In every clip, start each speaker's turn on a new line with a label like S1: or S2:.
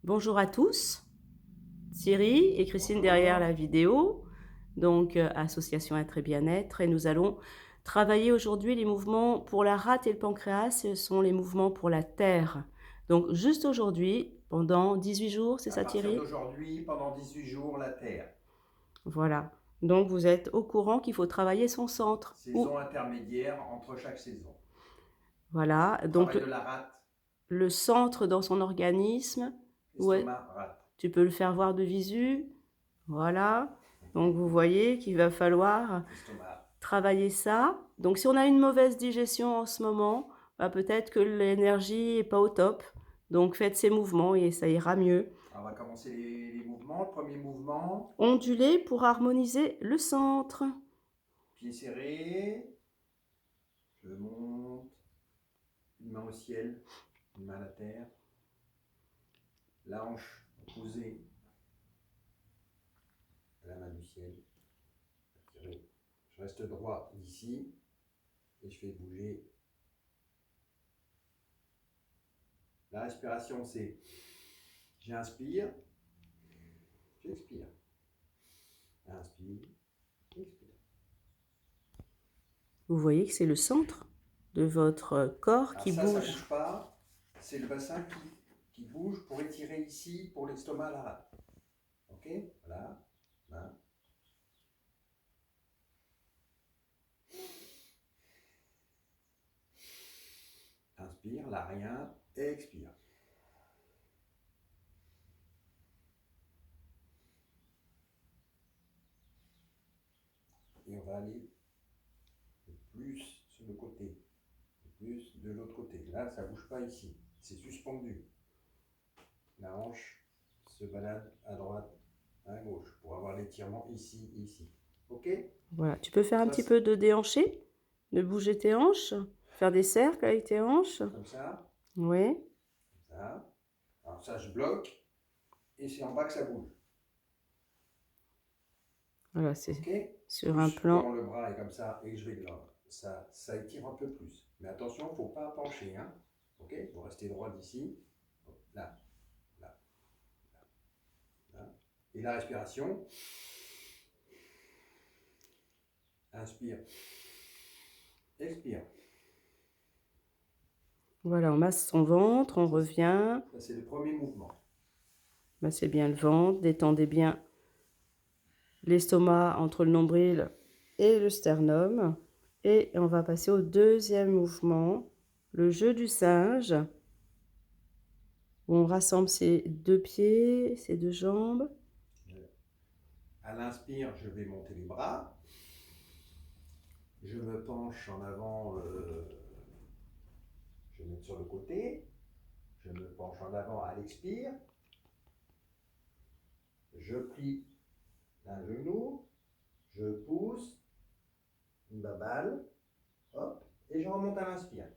S1: Bonjour à tous, Thierry et Christine derrière
S2: Bonjour.
S1: la vidéo, donc association Être et Bien-être, et nous allons travailler aujourd'hui les mouvements pour la rate et le pancréas, ce sont les mouvements pour la terre. Donc juste aujourd'hui, pendant 18 jours, c'est
S2: À
S1: ça
S2: partir
S1: Thierry?
S2: d'aujourd'hui, pendant 18 jours, la Terre.
S1: Voilà. Donc vous êtes au courant qu'il faut travailler son centre.
S2: Saison intermédiaire entre chaque saison.
S1: Voilà,
S2: On
S1: donc
S2: travaille de la rate,
S1: le centre dans son organisme, ouais,
S2: estomac, rate.
S1: tu peux le faire voir de visu. Voilà. Donc vous voyez qu'il va falloir
S2: Estomac.
S1: travailler ça. Donc si on a une mauvaise digestion en ce moment, bah, peut-être que l'énergie est pas au top. Donc faites ces mouvements et ça ira mieux.
S2: On va commencer les mouvements. Le premier mouvement,
S1: Onduler pour harmoniser le centre.
S2: pied serré. Je monte. Une main au ciel, une main à la terre. La hanche posée à la main du ciel. Je reste droit ici et je fais bouger. La respiration, c'est j'inspire, j'expire. Inspire, expire.
S1: Vous voyez que c'est le centre de votre corps
S2: Alors
S1: qui
S2: ça
S1: bouge.
S2: bouge pas. C'est le bassin qui bouge pour étirer ici pour l'estomac, la rate. Ok. Voilà. Main. Inspire, là rien. Expire. Et on va aller le plus sur le côté, le plus de l'autre côté. Là, ça bouge pas ici. C'est suspendu. La hanche se balade à droite, à gauche pour avoir l'étirement ici, ici. Ok.
S1: Voilà. Tu peux faire un
S2: Ça,
S1: petit peu de déhanché, de bouger tes hanches, faire des cercles avec tes hanches.
S2: comme ça,
S1: Oui.
S2: comme ça. Alors ça, je bloque et c'est en bas que ça bouge.
S1: Voilà, c'est
S2: Ok.
S1: sur un
S2: Plus quand
S1: plan.
S2: le bras est comme ça et que je vais là, ça étire un peu plus. Mais attention, il ne faut pas pencher. Hein. Ok. Vous restez droit d'ici. Là, là, là, là. Et la respiration. Inspire. Expire.
S1: Voilà, on masse son ventre, on
S2: Ça,
S1: revient.
S2: c'est le premier mouvement.
S1: Massez bien le ventre, détendez bien l'estomac entre le nombril et le sternum. Et on va passer au deuxième mouvement, le jeu du singe, où on rassemble ses deux pieds, ses deux jambes.
S2: À l'inspire, je vais monter les bras. Je me penche en avant. Je vais mettre sur le côté. Je me penche en avant à l'expire. Je plie un genou. Je pousse une babale. Hop. Et je remonte à l'inspire.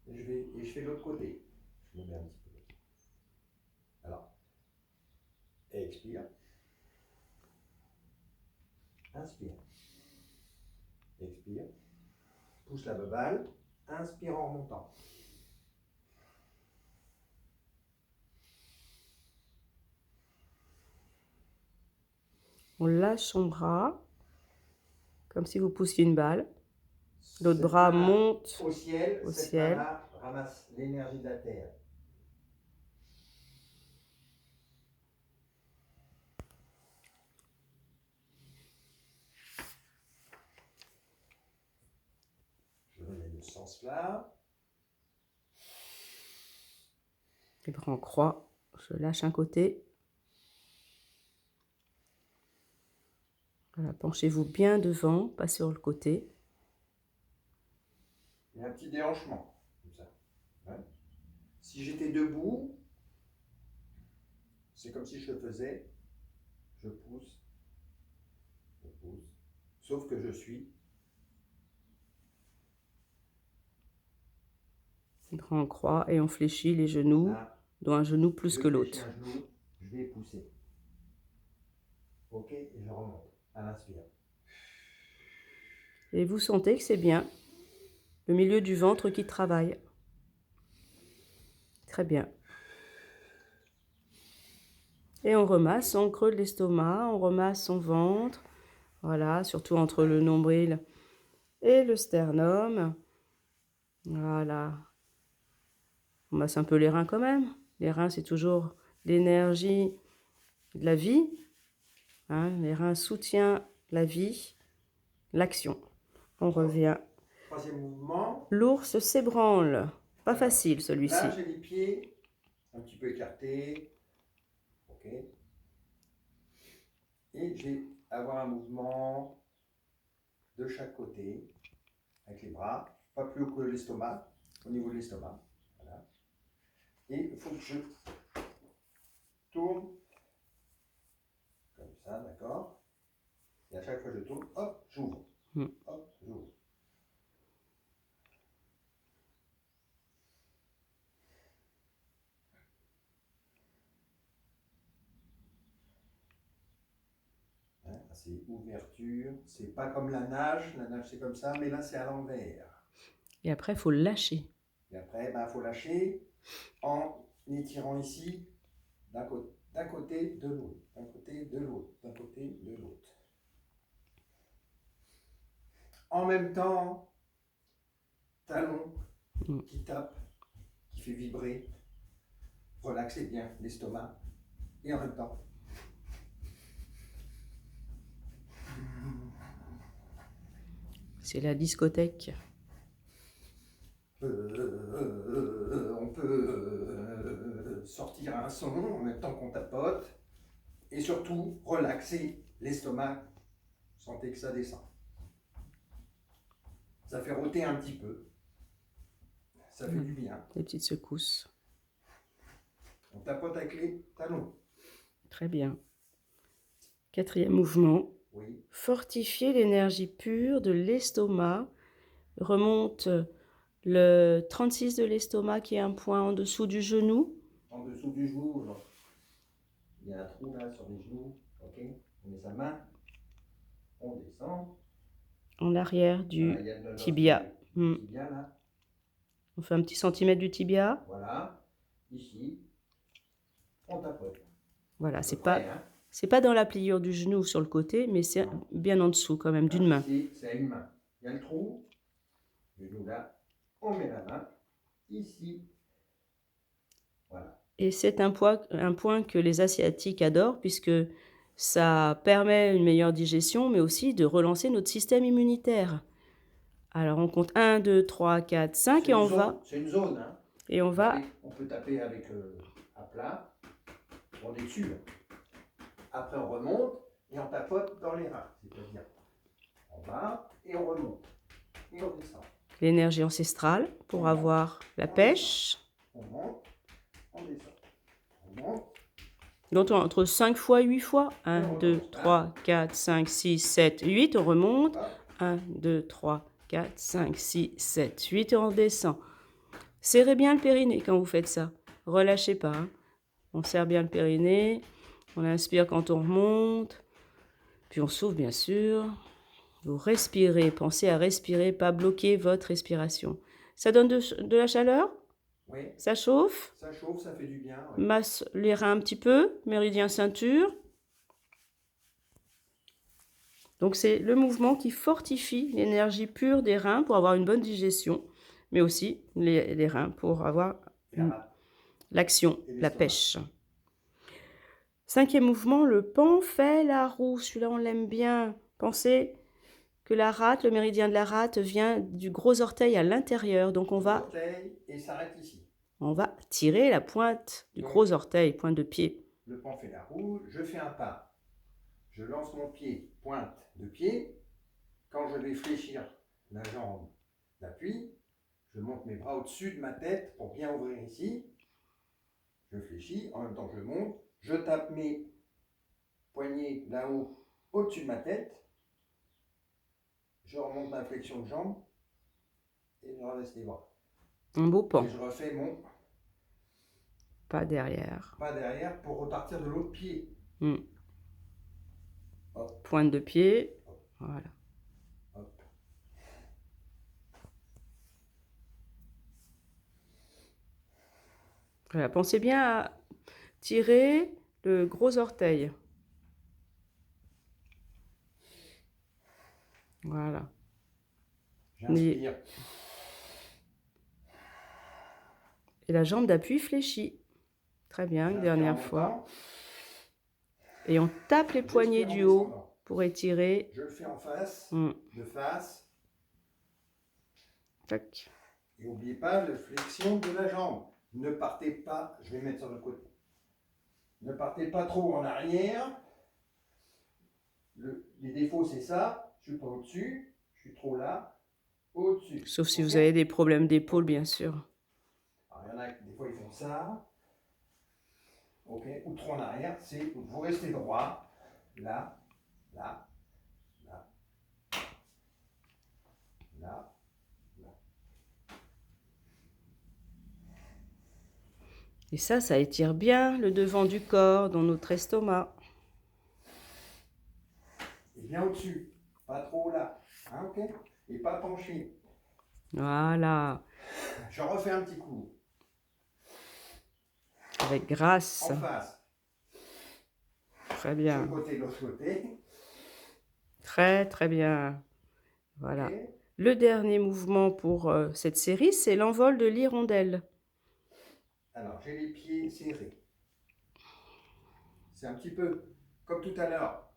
S2: Et je fais l'autre côté. Je me mets un petit peu. Alors, expire. Inspire. Expire. Pousse la babale. Inspire en remontant.
S1: On lâche son bras, comme si vous poussiez une balle. L'autre
S2: Cette
S1: bras
S2: main
S1: monte
S2: au ciel,
S1: au
S2: cette
S1: ciel.
S2: main-là ramasse l'énergie de la terre. Je remets de ce sens-là.
S1: Les bras en croix. Je lâche un côté. Voilà, penchez-vous bien devant, pas sur le côté.
S2: Et un petit déhanchement, comme ça. Ouais. Si j'étais debout, c'est comme si je le faisais. Je pousse, je pousse. Sauf que je suis.
S1: Les bras en croix et on fléchit les genoux,
S2: Là,
S1: dont un genou plus
S2: je
S1: que
S2: fléchis
S1: l'autre.
S2: un genou, je vais pousser. Ok, et je remonte à l'inspire.
S1: Et vous sentez que c'est bien le milieu du ventre qui travaille. Très bien. Et on remasse son creux de l'estomac, on remasse son ventre. Voilà, surtout entre le nombril et le sternum. Voilà. On masse un peu les reins quand même. Les reins, c'est toujours l'énergie de la vie. Hein, les reins soutiennent la vie, l'action. On revient.
S2: Troisième mouvement.
S1: L'ours s'ébranle. Pas
S2: Alors,
S1: facile celui-ci.
S2: Là, j'ai les pieds un petit peu écartés. Ok. Et je vais avoir un mouvement de chaque côté avec les bras, pas plus haut que l'estomac, au niveau de l'estomac. Voilà. Et il faut que je tourne comme ça, d'accord? Et à chaque fois que je tourne, hop, j'ouvre. Hop, j'ouvre. Hein, c'est ouverture. C'est pas comme la nage c'est comme ça, mais là c'est à l'envers.
S1: Et après, il faut le lâcher.
S2: Et après, il faut lâcher en étirant ici d'un côté, de l'autre, d'un côté, de l'autre, d'un côté, de l'autre. En même temps, talon qui tape, qui fait vibrer. Relaxez bien l'estomac. Et en même temps.
S1: C'est la discothèque.
S2: On peut sortir un son en même temps qu'on tapote. Et surtout, relaxer l'estomac. Sentez que ça descend. Ça fait rôter un petit peu. Ça fait du bien.
S1: Des petites secousses.
S2: On tapote avec les talons.
S1: Très bien. Quatrième mouvement.
S2: Oui.
S1: Fortifier l'énergie pure de l'estomac. Remonte le 36 de l'estomac qui est un point en dessous du genou.
S2: En dessous du genou, genre. Il y a un trou là sur les genoux. Ok. On met sa main. On descend.
S1: En arrière du
S2: Voilà,
S1: tibia.
S2: Tibia là.
S1: On fait un petit centimètre du tibia.
S2: Voilà. Ici. On tapote.
S1: Voilà, c'est pas dans la pliure du genou sur le côté, mais c'est bien en dessous quand même, d'une main.
S2: C'est à une main. Il y a le trou. Le genou là. On met la main ici. Voilà.
S1: Et c'est un point que les Asiatiques adorent puisque ça permet une meilleure digestion, mais aussi de relancer notre système immunitaire. Alors on compte 1, 2, 3, 4, 5 et on va...
S2: C'est une zone. Hein.
S1: Et on va...
S2: On peut taper avec à plat. On est dessus. Après on remonte et on tapote dans les reins. C'est-à-dire on va et on remonte. Et on descend.
S1: L'énergie ancestrale pour avoir la pêche.
S2: On monte, on descend. On monte.
S1: Donc entre 5 fois, 8 fois. 1, 2, 3, 4, 5, 6, 7, 8. On remonte. 1, 2, 3, 4, 5, 6, 7, 8 et on descend. Serrez bien le périnée quand vous faites ça. Relâchez pas. Hein. On serre bien le périnée. On inspire quand on remonte. Puis on souffle bien sûr. Vous respirez. Pensez à respirer, pas bloquer votre respiration. Ça donne de la chaleur?
S2: Oui.
S1: Ça chauffe?
S2: Ça chauffe, ça fait du bien. Ouais.
S1: Masse les reins un petit peu. Méridien ceinture. Donc c'est le mouvement qui fortifie l'énergie pure des reins pour avoir une bonne digestion, mais aussi les reins pour avoir l'action, la pêche. Cinquième mouvement, le pan fait la roue. Celui-là, on l'aime bien. Pensez que la rate, le méridien de la rate vient du gros orteil à l'intérieur. Donc on va...
S2: et s'arrête ici.
S1: On va tirer la pointe du gros orteil, pointe de pied.
S2: Le pan fait la roue, je fais un pas. Je lance mon pied, pointe de pied. Quand je vais fléchir la jambe d'appui, je monte mes bras au-dessus de ma tête pour bien ouvrir ici. Je fléchis, en même temps je monte. Je tape mes poignets là-haut, au-dessus de ma tête. Je remonte ma flexion de jambe et je redresse les bras.
S1: Un beau pan.
S2: Et je refais mon
S1: pas derrière.
S2: Pas derrière pour repartir de l'autre pied.
S1: Pointe de pied. Hop. Voilà. Hop. Voilà. Pensez bien à tirer le gros orteil. Voilà.
S2: J'inspire.
S1: Et la jambe d'appui fléchie. Très bien, une dernière fois. Et on tape les poignets du haut pour étirer.
S2: Je le fais en face,
S1: Mm.
S2: de face.
S1: Tac.
S2: Et n'oubliez pas la flexion de la jambe. Ne partez pas, je vais mettre sur le côté. Ne partez pas trop en arrière. Les défauts, c'est ça. Je suis pas au-dessus. Je suis trop là. Au-dessus.
S1: Sauf si vous avez des problèmes d'épaule, bien sûr.
S2: Alors, il y en a, des fois, ils font ça. Ok. Ou trop en arrière. C'est, vous restez droit. Là, là, là, là.
S1: Et ça étire bien le devant du corps, dans notre estomac.
S2: Et bien au-dessus. Pas trop là. Hein, ok. Et pas penché.
S1: Voilà.
S2: Je refais un petit coup.
S1: Avec grâce.
S2: En face.
S1: Très
S2: Sur
S1: bien.
S2: le côté, l'autre côté.
S1: Très, très bien. Voilà.
S2: Okay.
S1: Le dernier mouvement pour cette série, c'est l'envol de l'hirondelle.
S2: Alors, j'ai les pieds serrés. C'est un petit peu comme tout à l'heure.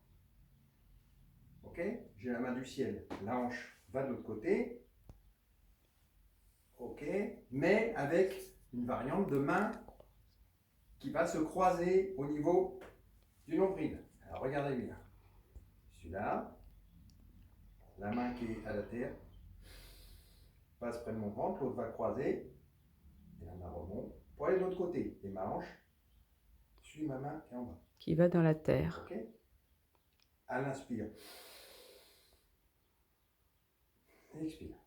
S2: Ok. J'ai la main du ciel. La hanche va de l'autre côté. Ok. Mais avec une variante de main qui va se croiser au niveau du nombril. Alors, regardez bien. Celui-là. La main qui est à la terre passe près de mon ventre. L'autre va croiser. Et la main remonte. Pour aller de l'autre côté. Et ma hanche suit ma main qui est en bas.
S1: Qui va dans la terre.
S2: Ok. À l'inspire. Expire.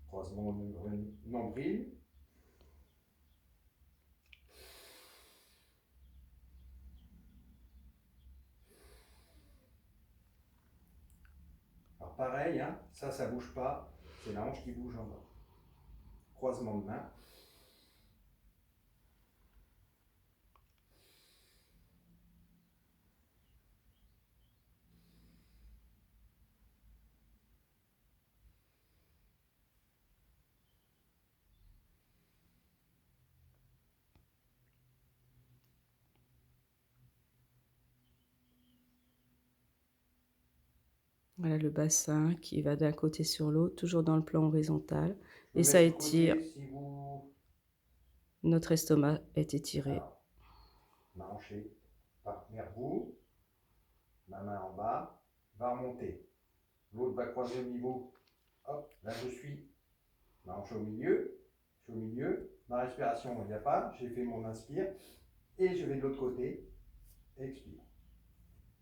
S2: Croisement nombril. Alors pareil, hein, ça bouge pas. C'est la hanche qui bouge en bas. Croisement de main.
S1: Voilà le bassin qui va d'un côté sur l'autre, toujours dans le plan horizontal. Et ça étire.
S2: Si vous...
S1: Notre estomac est étiré.
S2: Alors, ma hanche part vers vous. Ma main en bas va remonter. L'autre va croiser au niveau. Hop, là je suis. Ma hanche au milieu. Je suis au milieu. Ma respiration, il n'y a pas. J'ai fait mon inspire. Et je vais de l'autre côté. Expire.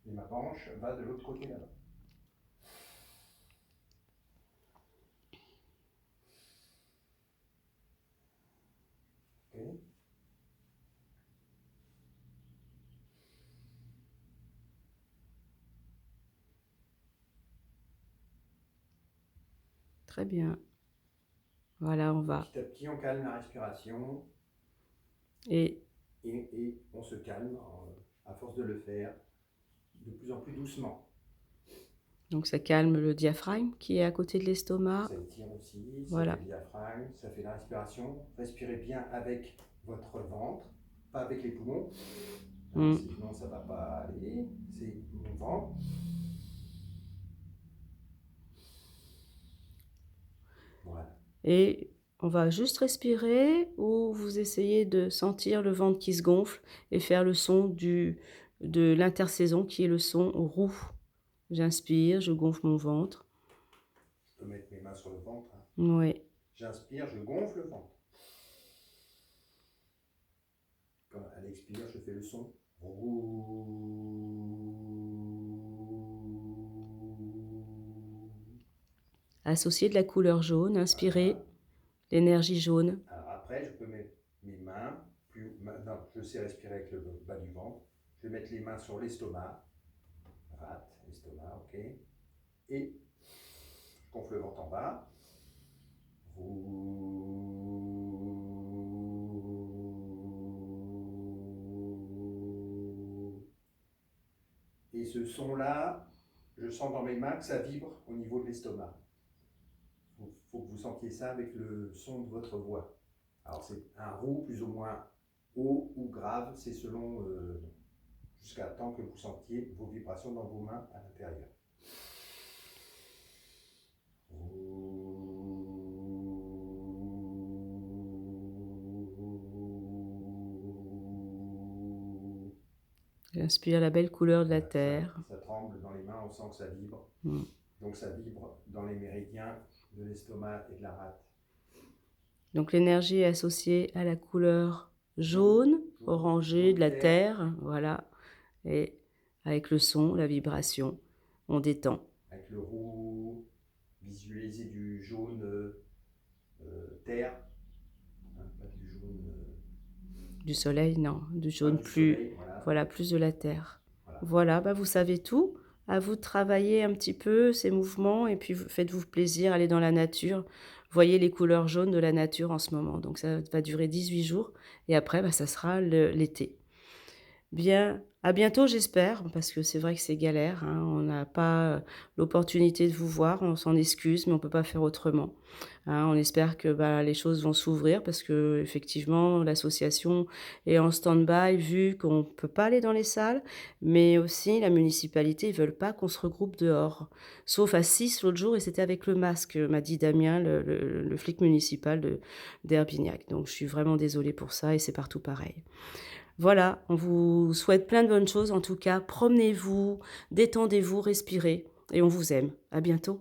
S2: Et ma hanche va de l'autre côté là-bas. Okay.
S1: Très bien. Voilà, on va.
S2: Petit à petit, on calme la respiration.
S1: Et
S2: On se calme à force de le faire de plus en plus doucement.
S1: donc ça calme le diaphragme qui est à côté de l'estomac.
S2: Ça étire aussi,
S1: voilà.
S2: Ça fait le diaphragme, ça fait la respiration. Respirez bien avec votre ventre, pas avec les poumons. Sinon ça ne va pas aller. C'est mon ventre. Voilà.
S1: Et on va juste respirer ou vous essayez de sentir le ventre qui se gonfle et faire le son de l'intersaison qui est le son roux. J'inspire, je gonfle mon ventre.
S2: Je peux mettre mes mains sur le ventre. Hein.
S1: Oui.
S2: J'inspire, je gonfle le ventre. Quand elle expire, je fais le son roux.
S1: Associer de la couleur jaune, inspirer l'énergie jaune.
S2: Alors après, je peux mettre mes mains, non, je sais respirer avec le bas du ventre. Je vais mettre les mains sur l'estomac, rate, estomac, ok. Et je gonfle le ventre en bas. ce son-là, je sens dans mes mains que ça vibre au niveau de l'estomac. Il faut que vous sentiez ça avec le son de votre voix. Alors c'est un roux plus ou moins haut ou grave, c'est selon jusqu'à temps que vous sentiez vos vibrations dans vos mains à l'intérieur.
S1: Inspire la belle couleur de la
S2: Voilà,
S1: terre.
S2: ça tremble dans les mains, on sent que ça vibre.
S1: Mm.
S2: Donc ça vibre dans les méridiens de l'estomac et de la rate.
S1: Donc l'énergie est associée à la couleur jaune, orangée de la terre, voilà. Et avec le son, la vibration, on détend.
S2: Avec le roux, visualiser du jaune terre, hein, pas du jaune.
S1: Du soleil, non, du jaune
S2: du
S1: plus,
S2: soleil,
S1: voilà, plus de la terre.
S2: Voilà.
S1: Voilà, bah vous savez tout. À vous de travailler un petit peu ces mouvements et puis faites-vous plaisir, allez dans la nature. Voyez les couleurs jaunes de la nature en ce moment. Donc ça va durer 18 jours et après, bah, ça sera l'été. Bien, à bientôt j'espère, parce que c'est vrai que c'est galère, hein. On n'a pas l'opportunité de vous voir, on s'en excuse, mais on ne peut pas faire autrement, hein. On espère que bah, les choses vont s'ouvrir parce que effectivement l'association est en stand-by vu qu'on ne peut pas aller dans les salles, mais aussi la municipalité ne veulent pas qu'on se regroupe dehors, sauf à 6 l'autre jour et c'était avec le masque, m'a dit Damien, le flic municipal d'Herbignac. Donc je suis vraiment désolée pour ça et c'est partout pareil. Voilà, on vous souhaite plein de bonnes choses en tout cas. Promenez-vous, détendez-vous, respirez et on vous aime. À bientôt.